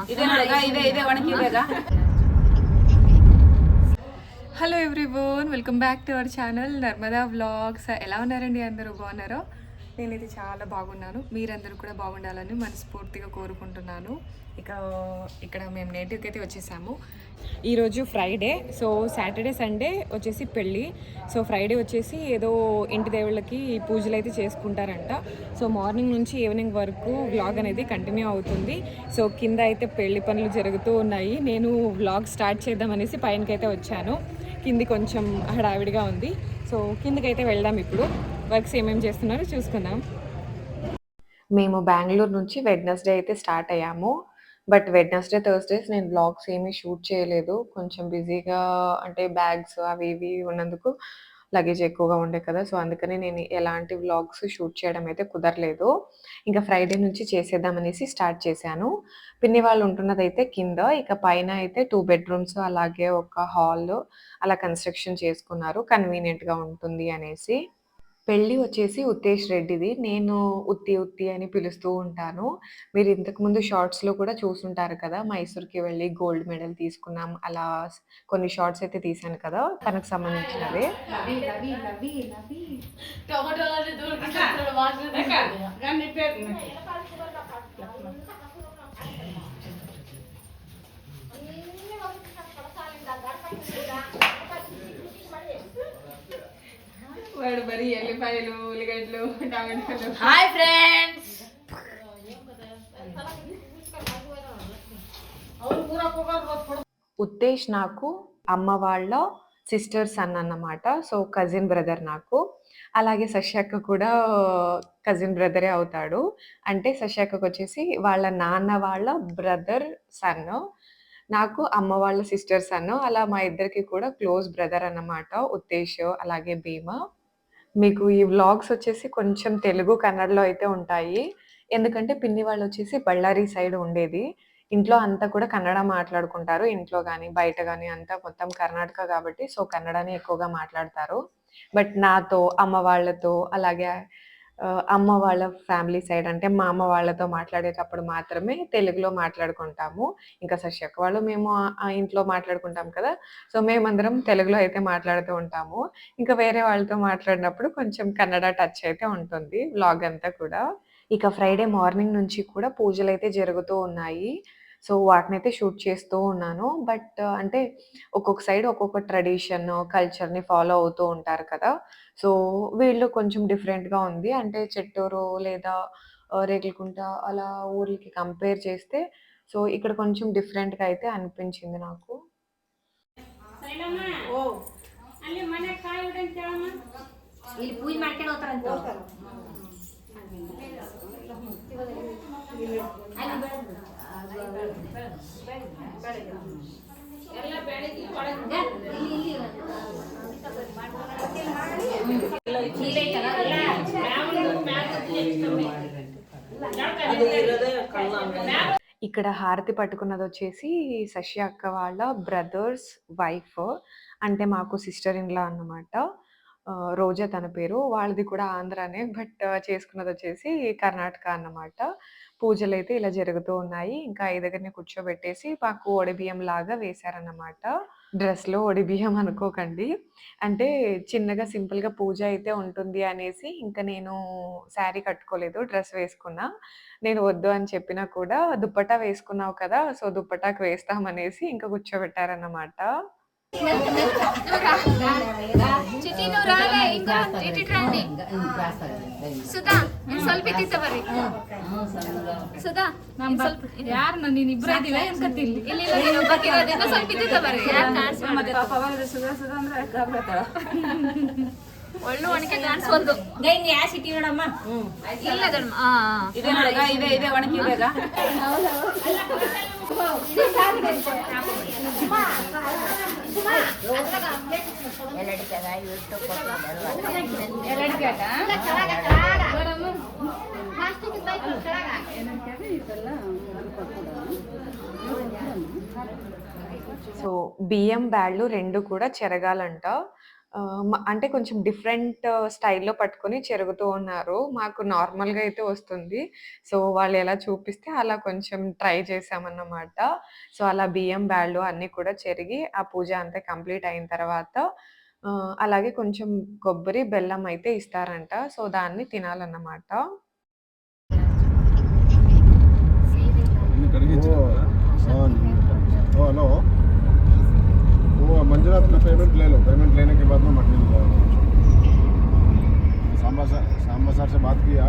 Hello everyone, welcome back to our channel Narmada vlogs. ఎలా ఉన్నారండి? అందరూ బాగున్నారో? నేనైతే చాలా బాగున్నాను. మీరందరూ కూడా బాగుండాలని మనస్ఫూర్తిగా కోరుకుంటున్నాను. ఇక్కడ మేము నేటివ్కి అయితే వచ్చేసాము. ఈరోజు ఫ్రైడే, సో సాటర్డే సండే వచ్చేసి పెళ్ళి. సో ఫ్రైడే వచ్చేసి ఏదో ఇంటి దేవుళ్ళకి పూజలు అయితే చేసుకుంటారంట. సో మార్నింగ్ నుంచి ఈవినింగ్ వరకు వ్లాగ్ అనేది కంటిన్యూ అవుతుంది. సో కింద అయితే పెళ్లి పనులు జరుగుతూ ఉన్నాయి. నేను వ్లాగ్ స్టార్ట్ చేద్దామనేసి పైనకైతే వచ్చాను. కింది కొంచెం హడావిడిగా ఉంది. సో కిందకైతే వెళ్దాం. ఇప్పుడు వర్క్స్ ఏమేమి చేస్తున్నారో చూసుకుందాం. మేము బెంగళూరు నుంచి వెడ్నెస్డే అయితే స్టార్ట్ అయ్యాము. బట్ వెడ్నెస్డే, థర్స్‌డేస్ నేను వ్లాగ్స్ ఏమీ షూట్ చేయలేదు. కొంచెం బిజీగా, అంటే బ్యాగ్స్ అవి ఇవి ఉన్నందుకు లగేజ్ ఎక్కువగా ఉండే కదా! సో అందుకని నేను ఎలాంటి వ్లాగ్స్ షూట్ చేయడం అయితే కుదరలేదు. ఇంకా ఫ్రైడే నుంచి చేసేద్దామనేసి స్టార్ట్ చేశాను. పిన్ని వాళ్ళు ఉంటున్నదైతే కింద. ఇక పైన అయితే 2 బెడ్‌రూమ్స్ అలాగే ఒక హాల్ అలా కన్‌స్ట్రక్షన్ చేసుకున్నారు. కన్వీనియంట్‌గా ఉంటుంది అనేసి. పెళ్లి వచ్చేసి ఉత్తేష్ రెడ్డిది. నేను ఉత్తి ఉత్తి అని పిలుస్తూ ఉంటాను. మీరు ఇంతకుముందు షార్ట్స్‌లో కూడా చూసుంటారు కదా! మైసూర్‌కి వెళ్ళి గోల్డ్ మెడల్ తీసుకున్నాం. అలా కొన్ని షార్ట్స్ అయితే తీశాను కదా! తనకు సంబంధించినవే. వాడు మరి ఎల్లిపాయలు, ఉల్లిగడ్డలు, టమాటాలు. Hi friends. ఉత్తేష్ నాకు అమ్మ వాళ్ళ సిస్టర్ సన్ అన్నమాట. సో కజిన్ బ్రదర్ నాకు. అలాగే శశి కూడా కజిన్ బ్రదరే అవుతాడు. అంటే శశి వచ్చేసి వాళ్ళ నాన్న వాళ్ళ బ్రదర్ సన్. నాకు అమ్మ వాళ్ళ సిస్టర్ సన్. అలా మా ఇద్దరికి కూడా క్లోజ్ బ్రదర్ అన్నమాట ఉత్తేష్, అలాగే భీమ. మీకు ఈ వ్లాగ్స్ వచ్చేసి కొంచెం తెలుగు, కన్నడలో అయితే ఉంటాయి. ఎందుకంటే పిన్ని వాళ్ళొచ్చేసి బళ్ళారి సైడ్ ఉండేది. ఇంట్లో అంతా కూడా కన్నడ మాట్లాడుకుంటారు. ఇంట్లో గానీ, బయట గానీ అంతా మొత్తం కర్ణాటక కాబట్టి సో కన్నడనే ఎక్కువగా మాట్లాడతారు. బట్ నాతో, అమ్మ వాళ్ళతో, అలాగే అమ్మ వాళ్ళ ఫ్యామిలీ సైడ్ అంటే మా అమ్మ వాళ్ళతో మాట్లాడేటప్పుడు మాత్రమే తెలుగులో మాట్లాడుకుంటాము. ఇంకా శశి అక్క వాళ్ళు, మేము ఇంట్లో మాట్లాడుకుంటాం కదా! సో మేమందరం తెలుగులో అయితే మాట్లాడుతూ ఉంటాము. ఇంకా వేరే వాళ్ళతో మాట్లాడినప్పుడు కొంచెం కన్నడ టచ్ అయితే ఉంటుంది వ్లాగ్ అంతా కూడా. ఇక ఫ్రైడే మార్నింగ్ నుంచి కూడా పూజలైతే జరుగుతూ ఉన్నాయి. సో వాటినైతే షూట్ చేస్తూ ఉన్నాను. బట్ అంటే ఒక్కొక్క సైడ్ ఒక్కొక్క ట్రెడిషన్, కల్చర్‌ని ఫాలో అవుతూ ఉంటారు కదా! సో వీళ్ళు కొంచెం డిఫరెంట్‌గా ఉంది. అంటే చెట్టూరు లేదా రేకులకుంట అలా ఊర్లకి కంపేర్ చేస్తే సో ఇక్కడ కొంచెం డిఫరెంట్‌గా అయితే అనిపించింది నాకు. ಇಲ್ಲಿ ಪೂಜೆ ಮಾಡ್ಕೊಂಡು ಹೋಗ್ತಾರಂತ. ఇక్కడ హారతి పట్టుకున్నదొచ్చేసి శశి అక్క వాళ్ళ బ్రదర్స్ వైఫ్. అంటే మాకు సిస్టర్ ఇన్ లా అన్నమాట. రోజా తన పేరు. వాళ్ళది కూడా ఆంధ్రానే. బట్ చేసుకున్నదొచ్చేసి కర్ణాటక అన్నమాట. పూజలైతే ఇలా జరుగుతూ ఉన్నాయి. ఇంకా ఐదుగురిని కూర్చోబెట్టేసి మాకు ఒడిబియ్యంలాగా వేశారన్నమాట. డ్రెస్‌లో ఒడిబియ్యం అనుకోకండి. అంటే చిన్నగా సింపుల్‌గా పూజ అయితే ఉంటుంది అనేసి ఇంక నేను శారీ కట్టుకోలేదు. డ్రెస్ వేసుకున్నా. నేను వద్దు అని చెప్పినా కూడా దుప్పట్టా వేసుకున్నావు కదా! సో దుప్పట్టాకి వేస్తామనేసి ఇంక కూర్చోబెట్టారన్నమాట. ಚಿಟಿ ನೂರಾಲೆ ಇಂಗ ಇಟ್ಟಿಟ್ರಂಡಿ ಸುಧಾ ಇನ್ ಸ್ವಲ್ಪ ಇತ್ತಿತ್ತ ಬರ್ರಿ ಸುಧಾ ಯಾರು ನೀನು ಇಬ್ರು ಇದೀವಿ ಅನ್ಕತ್ತಿ ಇಲ್ಲಿ ಇಲ್ಲಿ ಇಲ್ಲ ನೀನು ಬರ್ತಿರೋದ್ರಿಂದ ಸ್ವಲ್ಪ ಇತ್ತಿತ್ತ ಬರ್ರಿ ಯಾರು ಕಾಣಿಸ್ತಾ ಮತ್ತೆ ಪಾಪ ಬಂದ್ರೆ ಸುಧಾ ಸುಧಾ ಅಂದ್ರೆ ಕಾಬ್ರತಾಳ ಒಳ್ಳೆ ಒಣಕೆ ಕಾಣಿಸ್ವಲ್ದು ಗೈನ್ ಯಾ ಸಿಟಿ ನೋಡಮ್ಮ ಇಲ್ಲ ದೊಡ್ಡ ಇದೆ ನೋಡಗ ಇದೆ ಒಣಕೆ ಇದೆಗ సో బియ్యం బ్యాళ్ళు 2 కూడా చెరగాలంట. అంటే కొంచెం డిఫరెంట్ స్టైల్‌లో పట్టుకొని చెరుగుతూ ఉన్నారు. మాకు నార్మల్‌గా అయితే వస్తుంది. సో, వాళ్ళు ఎలా చూపిస్తే అలా కొంచెం ట్రై చేశామన్నమాట. సో, అలా బియ్యం, బ్యాళ్ళు అన్నీ కూడా చెరిగి ఆ పూజ అంతా కంప్లీట్ అయిన తర్వాత అలాగే కొంచెం కొబ్బరి, బెల్లం అయితే ఇస్తారంట. సో, దాన్ని తినాలన్నమాట. हेलो वो मंजुनाथ का पेमेंट ले लो। पेमेंट लेने के बाद में मटन सांबा सर से बात किया।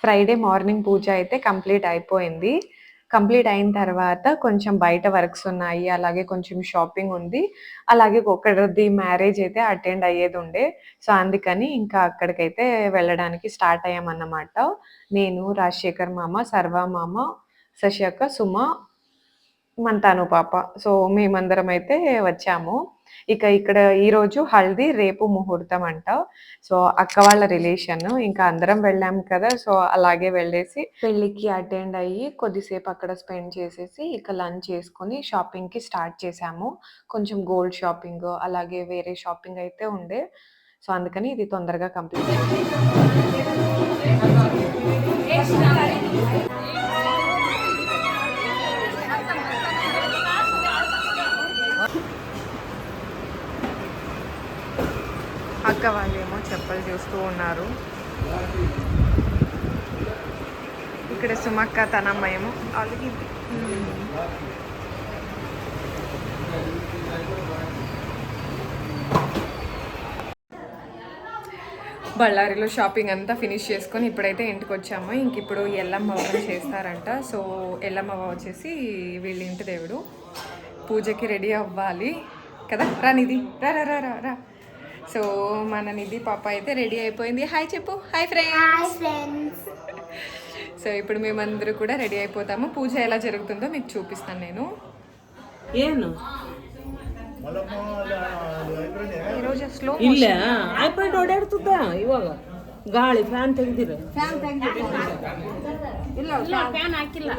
ఫ్రైడే మార్నింగ్ పూజ అయితే కంప్లీట్ అయిపోయింది. కంప్లీట్ అయిన తర్వాత కొంచెం బయట వర్క్స్ ఉన్నాయి. అలాగే కొంచెం షాపింగ్ ఉంది. అలాగే ఒకరిది మ్యారేజ్ అయితే అటెండ్ అయ్యేదుండే. సో, అందుకని ఇంకా అక్కడికైతే వెళ్ళడానికి స్టార్ట్ అయ్యామన్నమాట. నేను, రాజశేఖర్ మామ, సర్వ మామ, శశి అక్క, సుమ, తను పాప. సో, మేమందరం అయితే వచ్చాము. ఇక ఇక్కడ ఈరోజు హల్దీ, రేపు ముహూర్తం అంట. సో, అక్క వాళ్ళ రిలేషన్. ఇంకా అందరం వెళ్ళాం కదా! సో, అలాగే వెళ్ళేసి పెళ్ళికి అటెండ్ అయ్యి కొద్దిసేపు అక్కడ స్పెండ్ చేసేసి ఇక లంచ్ చేసుకొని షాపింగ్‌కి స్టార్ట్ చేశాము. కొంచెం గోల్డ్ షాపింగ్ అలాగే వేరే షాపింగ్ అయితే ఉండే. సో, అందుకని ఇది తొందరగా కంప్లీట్ అయింది. అక్క వాళ్ళేమో చెప్పలు చూస్తూ ఉన్నారు. ఇక్కడ సుమక్క తనమ్మ ఏమో అలాగే బళ్ళారిలో షాపింగ్ అంతా ఫినిష్ చేసుకొని ఇప్పుడైతే ఇంటికి వచ్చాము. ఇంక ఇప్పుడు ఎల్లమ్మ వ్రతం చేస్తారంట. సో, ఎల్లమ్మ వచ్చేసి వీళ్ళ ఇంటి దేవుడు. పూజకి రెడీ అవ్వాలి కదా. రా నిధి, రా రా రా రా. సో, మన నిధి పాప అయితే రెడీ అయిపోయింది. హాయ్ చెప్పు. Hi friends. సో, ఇప్పుడు మేమందరూ కూడా రెడీ అయిపోతాము. పూజ ఎలా జరుగుతుందో మీకు చూపిస్తాను నేను. ఈరోజు స్లో ಇಲ್ಲ ಐಪಾಡ್ ಓಡಾಡ್ತದ ಇವಾಗ ಗಾಳಿ ಫ್ಯಾನ್ ತೆಗ್ದಿರ ಇಲ್ಲ ಫ್ಯಾನ್ ಹಾಕಿಲ್ಲ.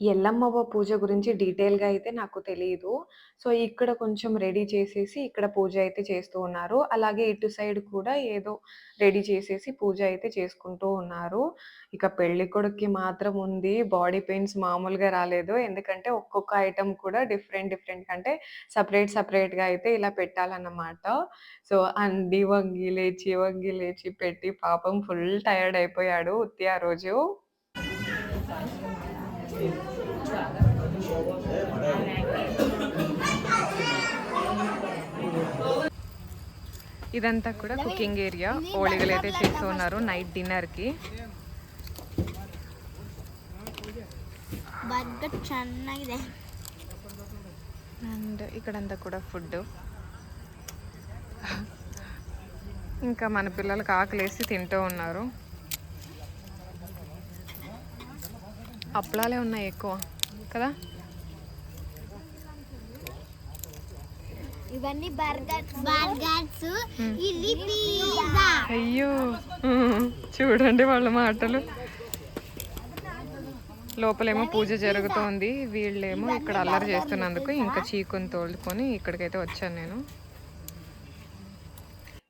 ఎల్లమ్మవ్వ పూజ గురించి డీటెయిల్‌గా అయితే నాకు తెలీదు. సో, ఇక్కడ కొంచెం రెడీ చేసేసి ఇక్కడ పూజ అయితే చేస్తూ ఉన్నారు. అలాగే ఇటు సైడ్ కూడా ఏదో రెడీ చేసేసి పూజ అయితే చేసుకుంటూ ఉన్నారు. ఇక పెళ్ళికొడుకుకి మాత్రం ఉంది. బాడీ పెయిన్స్ మామూలుగా రాలేదు. ఎందుకంటే ఒక్కొక్క ఐటెమ్ కూడా డిఫరెంట్ అంటే సెపరేట్‌గా అయితే ఇలా పెట్టాలన్నమాట. సో, అండి వంగి లేచి పెట్టి పాపం ఫుల్ టైర్డ్ అయిపోయాడు ఉత్తి ఆ రోజు. ఇదంతా కూడా కుకింగ్ ఏరియా. ఓళిగలు అయితే చేస్తూ ఉన్నారు నైట్ డిన్నర్కి. ಚೆನ್ನಾಗಿದೆ అండ్ ఇక్కడంతా కూడా ఫుడ్. ఇంకా మన పిల్లలకు ఆకలేసి తింటూ ఉన్నారు. అప్పలాలే ఉన్నాయి ఎక్కువ కదా. ఇవన్నీ బర్గర్స్ ఇది పిజ్జా. అయ్యో చూడండి వాళ్ళ మాటలు. లోపలేమో పూజ జరుగుతోంది. వీళ్ళేమో ఇక్కడ అల్లరి చేస్తున్నందుకు ఇంకా చీకుని తోలుకొని ఇక్కడికైతే వచ్చాను నేను.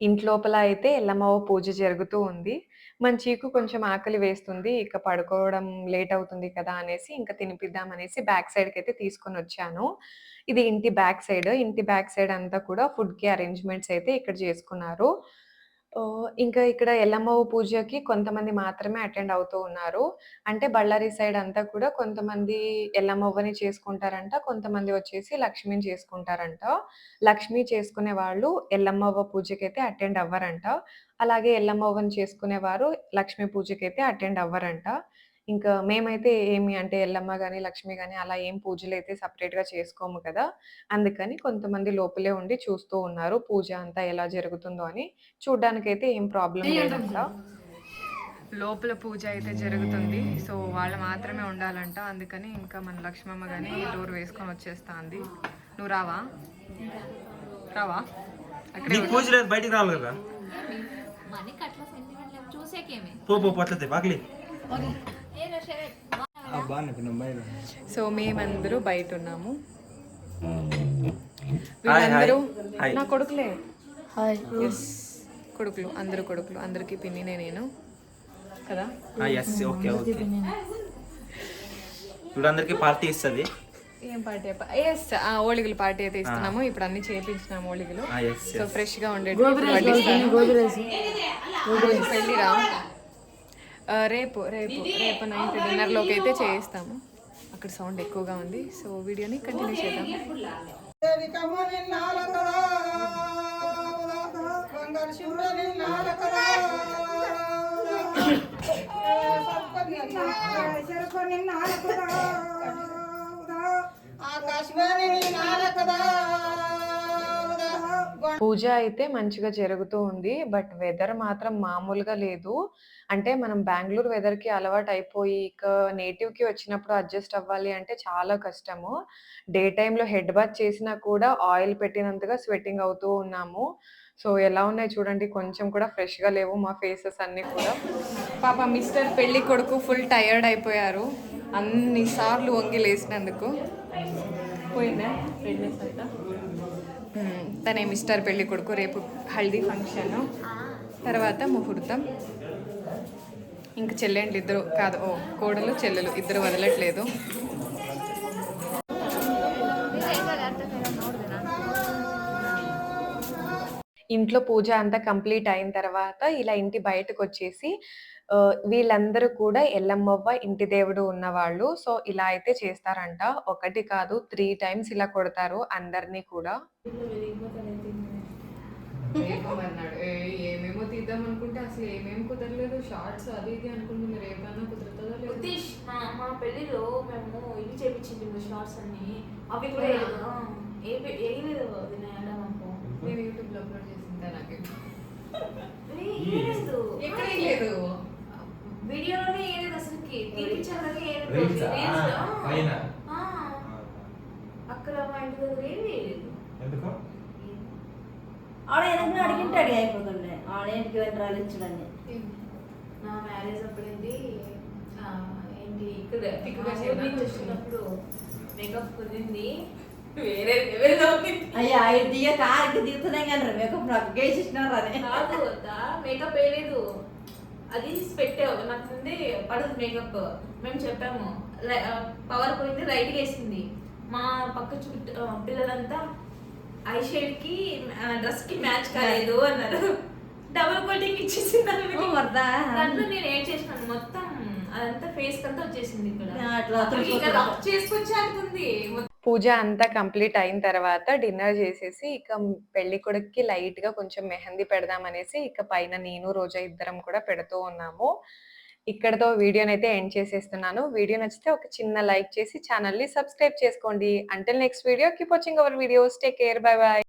ఇంట్లోపల అయితే ఎల్లమ్మవ్వ పూజ జరుగుతూ ఉంది. మన చీకు కొంచెం ఆకలి వేస్తుంది. ఇక పడుకోవడం లేట్ అవుతుంది కదా అనేసి ఇంకా తినిపిద్దాం అనేసి బ్యాక్ సైడ్‌కి అయితే తీసుకొని వచ్చాను. ఇది ఇంటి బ్యాక్ సైడ్. ఇంటి బ్యాక్ సైడ్ అంతా కూడా ఫుడ్‌కి అరేంజ్‌మెంట్స్ అయితే ఇక్కడ చేసుకున్నారు. ఇంకా ఇక్కడ ఎల్లమ్మవ్వ పూజకి కొంతమంది మాత్రమే అటెండ్ అవుతూ ఉన్నారు. అంటే బళ్ళారి సైడ్ అంతా కూడా కొంతమంది ఎల్లమ్మవ్వని చేసుకుంటారంట. కొంతమంది వచ్చేసి లక్ష్మిని చేసుకుంటారంట. లక్ష్మి చేసుకునే వాళ్ళు ఎల్లమ్మవ్వ పూజకైతే అటెండ్ అవ్వరంట. అలాగే ఎల్లమ్మవ్వని చేసుకునేవారు లక్ష్మి పూజకైతే అటెండ్ అవ్వరంట. ఇంకా మేమైతే ఏమి అంటే ఎల్లమ్మ గాని, లక్ష్మి గాని అలా ఏం పూజలైతే సెపరేట్‌గా చేసుకోము కదా! అందుకని కొంతమంది లోపలే ఉండి చూస్తూ ఉన్నారు. పూజ అంతా ఎలా జరుగుతుందో అని. చూడ్డానికైతే ఏం ప్రాబ్లమ్ లేదంట. లోపల పూజ అయితే జరుగుతుంది. సో, వాళ్ళు మాత్రమే ఉండాలంట. అందుకని ఇంకా మన లక్ష్మమ్మ గాని డోర్ వేసుకొని వచ్చేస్తాంది. నువ్వు రావా? రావా? అక్కడే నీకు పూజ లేదు, బయటికి రావాలి కదా. మనకి అట్లా సెంటిమెంట్ చూసేకేమే పో పో పట్లతే బాగలే. సో మేమందరూ బయట ఉన్నాము. వీళ్ళందరూ నా కొడుకులే. Yes. కొడుకులు, అందరూ కొడుకులు, అందరికి పిన్నినే నేను కదా. Okay okay. ఇప్పుడు అందరికి పార్టీ ఇస్తుంది. ఏం పార్టీ? ఎస్, ఓళిగలు పార్టీ అయితే ఇస్తున్నాము. ఇప్పుడు అన్ని చేపించినాము ఓళిగలు. సో ఫ్రెష్ గా ఉండేది పెళ్ళిరా. రేపు రేపు రేపు నైట్ డిన్నర్లోకి అయితే చేయిస్తాము. అక్కడ సౌండ్ ఎక్కువగా ఉంది. సో వీడియోని కంటిన్యూ చేద్దాం. పూజ అయితే మంచిగా జరుగుతూ ఉంది. బట్ వెదర్ మాత్రం మామూలుగా లేదు. అంటే మనం బెంగళూరు వెదర్‌కి అలవాటు అయిపోయి ఇక నేటివ్‌కి వచ్చినప్పుడు అడ్జస్ట్ అవ్వాలి అంటే చాలా కష్టము. డే టైమ్‌లో హెడ్ బాత్ చేసినా కూడా ఆయిల్ పెట్టినంతగా స్వెట్టింగ్ అవుతూ ఉన్నాము. సో ఎలా ఉన్నాయి చూడండి, కొంచెం కూడా ఫ్రెష్‌గా లేవు మా ఫేసెస్ అన్నీ కూడా. పాప మిస్టర్ పెళ్లి కొడుకు ఫుల్ టయర్డ్ అయిపోయారు అన్ని సార్లు వంగి లేసినందుకు. పోయిందా రెడ్నెస్ అంతా? తనే మిస్టర్ పెళ్లి కొడుకు. రేపు హల్దీ ఫంక్షన్, తర్వాత ముహూర్తం. ఇంక చెల్లెండ్లు ఇద్దరు కాదు, కోడలు చెల్లెలు ఇద్దరు వదలట్లేదు. ఇంట్లో పూజ అంతా కంప్లీట్ అయిన తర్వాత ఇలా ఇంటి బయటకు వచ్చేసి వీళ్ళందరూ కూడా ఎల్లమ్మవ్వ ఇంటి దేవుడు ఉన్నవాళ్ళు. సో ఇలా అయితే చేస్తారంట. ఒకటి కాదు 3 times ఇలా కొడతారు అందరినీ కూడా. ఏమేమో తీద్దాం అనుకుంటే అసలు ఏమేమి కుదరలేదు. షార్ట్స్ అది ఇది అనుకుంటుంది. రేపన్నా కుదురుతుందో లేదు. మా పెళ్లిలో మేము ఇవి చేపించింది షార్ట్స్ అన్ని. అవి కూడా వేయలేదు. అది నేను యూట్యూబ్లో అప్లోడ్ చేసిందా? నాకు వేయలేదు. ఎక్కడ లేదు, వీడియోలోనే వేయలేదు అసలుకి. తీపించాలి అక్కడ మా ఇంటి దగ్గర ఏం వేయలేదు. ఆడ ఎందుకు అడిగింటాడు అయిపోతుండే. ఆడేంటికి వెళ్ళి ఇచ్చడాన్ని. నా మ్యారేజ్ అప్పుడేంటి ఏంటి ఇక్కడ వచ్చినప్పుడు మేకప్ కుదిరింది వేరే అయ్యా దిగ కార్కి దిగుతున్నాయి కానీ మేకప్ నాకు గేసిస్తున్నారు అని కాదు. మేకప్ వేయలేదు, అది పెట్టావు నాకు ముందే పడదు మేకప్. మేము చెప్పాము పవర్ పోయింది, రైట్గా వేసింది. మా పక్క చుట్టూ పిల్లలంతా ఐ షేడ్ కి డ్రెస్ కి మ్యాచ్ కాలేదు అన్నారు. డబుల్ కోటింగ్ ఇచ్చేసింది దాంట్లో. నేను ఏం చేసినాను మొత్తం అదంతా ఫేస్ అంతా వచ్చేసింది. ఇక్కడ చేసుకొచ్చేది. పూజ అంతా కంప్లీట్ అయిన తర్వాత డిన్నర్ చేసేసి ఇక పెళ్లి కొడుక్కి లైట్ గా కొంచెం మెహందీ పెడదామనేసి ఇక పైన నేను రోజా ఇద్దరం కూడా పెడుతూ ఉన్నాము. ఇక్కడతో వీడియోని అయితే ఎండ్ చేసేస్తున్నాను. వీడియో నచ్చితే ఒక చిన్న లైక్ చేసి ఛానల్ ని సబ్స్క్రైబ్ చేసుకోండి. Until next video, keep watching our videos. Take care, by by.